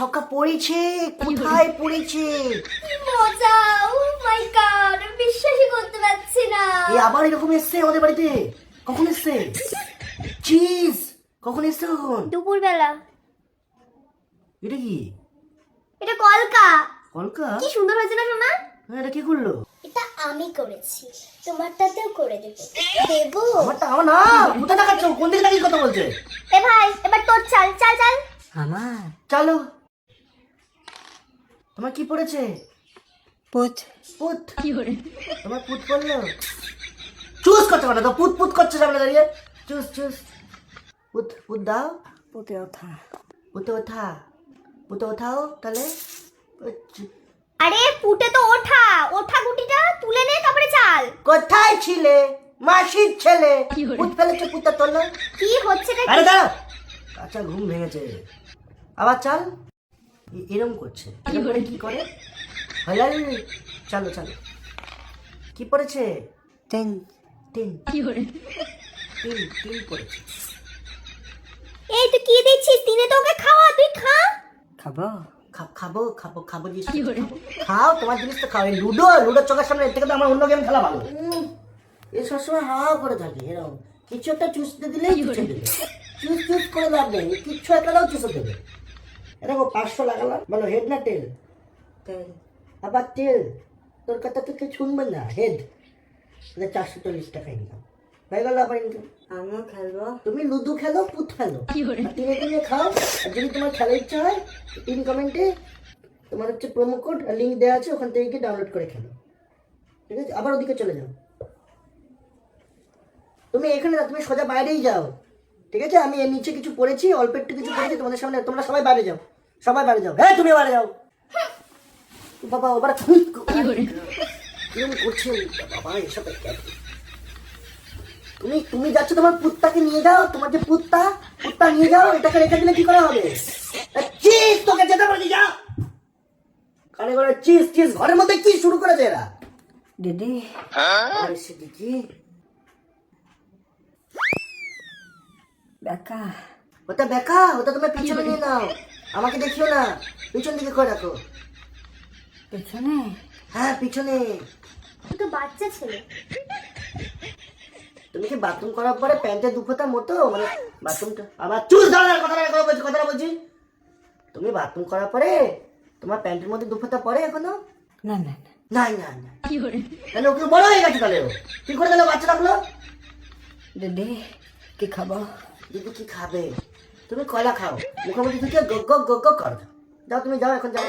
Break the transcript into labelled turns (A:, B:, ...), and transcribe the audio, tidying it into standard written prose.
A: ছক্কা পড়েছে, কোথায় পড়েছে?
B: কি মজা! ও মাই গড, বিশ্বাসই করতে পারছি না।
A: এই আবার এরকম এসছে আমাদের বাড়িতে? কখন এসছে? চিজ কখন এসছে? কখন?
B: দুপুরবেলা।
A: এটা কি?
B: এটা কলকা।
A: কলকা?
B: কি সুন্দর হয়েছে না সোনা?
A: হ্যাঁ, এটা কি করলো?
B: এটা আমি করেছি, তোমারটাতেও করে দেবো। দেবো?
A: আমারটা আমার না, কোথা দেখাচ্ছ? কোন দিকে দাঁড়িয়ে কথা বলছে?
B: এ ভাই, এবার তোর চাল চাল চাল।
A: আমার চলো। তোমার কি পড়েছে?
C: পুত
A: পুত। তোমার পুত পড়লো? চুজ করতে পারো তো, পুত পুত করছে সামনে দাঁড়িয়ে। Choose choose. পুত পুত দাও।
C: পুতে ওঠা
A: পুতে ওঠা। পুতে ওঠাও তাহলে।
B: আরে পুটে তো ওঠা, ওঠা গুটিটা তুলে নে তারপরে চাল।
A: কোথায় ছিলে? মাসির ছেলে। পুত ফেলেছে, পুতটা তোলো।
B: কি হচ্ছে রে?
A: আরে দাও। আচ্ছা, ঘুম ভেঙেছে। আবার চাল। এরম করছে। এরম করে কি করে? হ্যালো, চলো চলো। কি পড়েছে?
C: তিন
A: তিন। তিন তিন পড়েছে।
B: এই তুই কি দিচ্ছিস? তিনে তো ওকে খাওয়া, তুই খা।
C: খাবো
A: খাবো খাবো খাবো জিনিস খাও, তোমার জিনিস তো খাও। এই লুডো লুডোর চোখের সামনে এর থেকে তো আমার অন্য গেম খেলা ভালো। এ সবসময় হাওয়া করে থাকে এরকম। কিছু একটা চুষতে দিলেই চুষে দেবে। চুষ চুষ করে লাভ নেই, কিচ্ছু একটাও চুষে দেবে। এরকম 500 লাগালাম, বলো হেড না টেল? আবার টেল। তোর কথা তো কেউ শুনবে না। হেড 440 টাকা ইনকাম হয়ে গেল। আবার ইনকাম।
C: আমিও খেলবো।
A: তুমি লুডো খেলো, পুত খেলো, আর তিনে তিনে খাও। আর যদি তোমার খেলার ইচ্ছা হয়, পিন কমেন্টে তোমার হচ্ছে প্রোমো কোড আর লিঙ্ক দেওয়া আছে, ওখান থেকে গিয়ে ডাউনলোড করে খেলো। ঠিক আছে? আবার ওদিকে চলে যাও। তুমি এখানে না, তুমি সোজা বাইরেই যাও। ঠিক আছে? আমি এর নিচে কিছু পড়েছি, অল্প একটু কিছু পড়েছি তোমাদের সামনে। তোমরা সবাই বাইরে যাও, সবাই বাইরে যাও। হ্যাঁ, তুমি বাইরে যাও। বাবা ওবার কিরম করছে বাবা এসব? তুমি তুমি যাচ্ছ, তোমার পুত্তাকে নিয়ে যাও। তোমার যে পুত্তা নিয়ে যাও। এটাকে রেখে দিলে কি করা হবে? চিজ, তোকে যেতে বলছি, যা। কানে করে চিজ চিজ। ঘরের মধ্যে কি শুরু করেছে এরা?
C: দিদি
A: এসে দিদি।
C: বেকা
A: ওটা দেখা, ওটা তুমি পিছনে নিয়ে নাও। আমাকে দেখিও না, পিছন দিকে করে রাখো।
C: পেছনে
A: হ্যাঁ, পিছনে।
B: তুই তো বাচ্চা ছেলে।
A: তুমি কি বাথরুম করার পরে প্যান্টের দুফোটা মতো, মানে বাথরুমটা আবার চুল দাঁড়ানোর কথাটা বলছি। তুমি বাথরুম করার পরে তোমার প্যান্টের মধ্যে দুফোটা পরে এখনো?
C: না না না
A: নাই না না। তাহলে ওকে বড় হয়ে গেছে, তাহলে ও কি করে তাহলে বাচ্চা রাখলো?
C: দিদি কি খাবো?
A: দিদি কি খাবে? তুমি কলা খাও, মুখে মুখে ঢুকে গগ গগ গগ গগ কর। যাও, তুমি যাও, এখন যাও।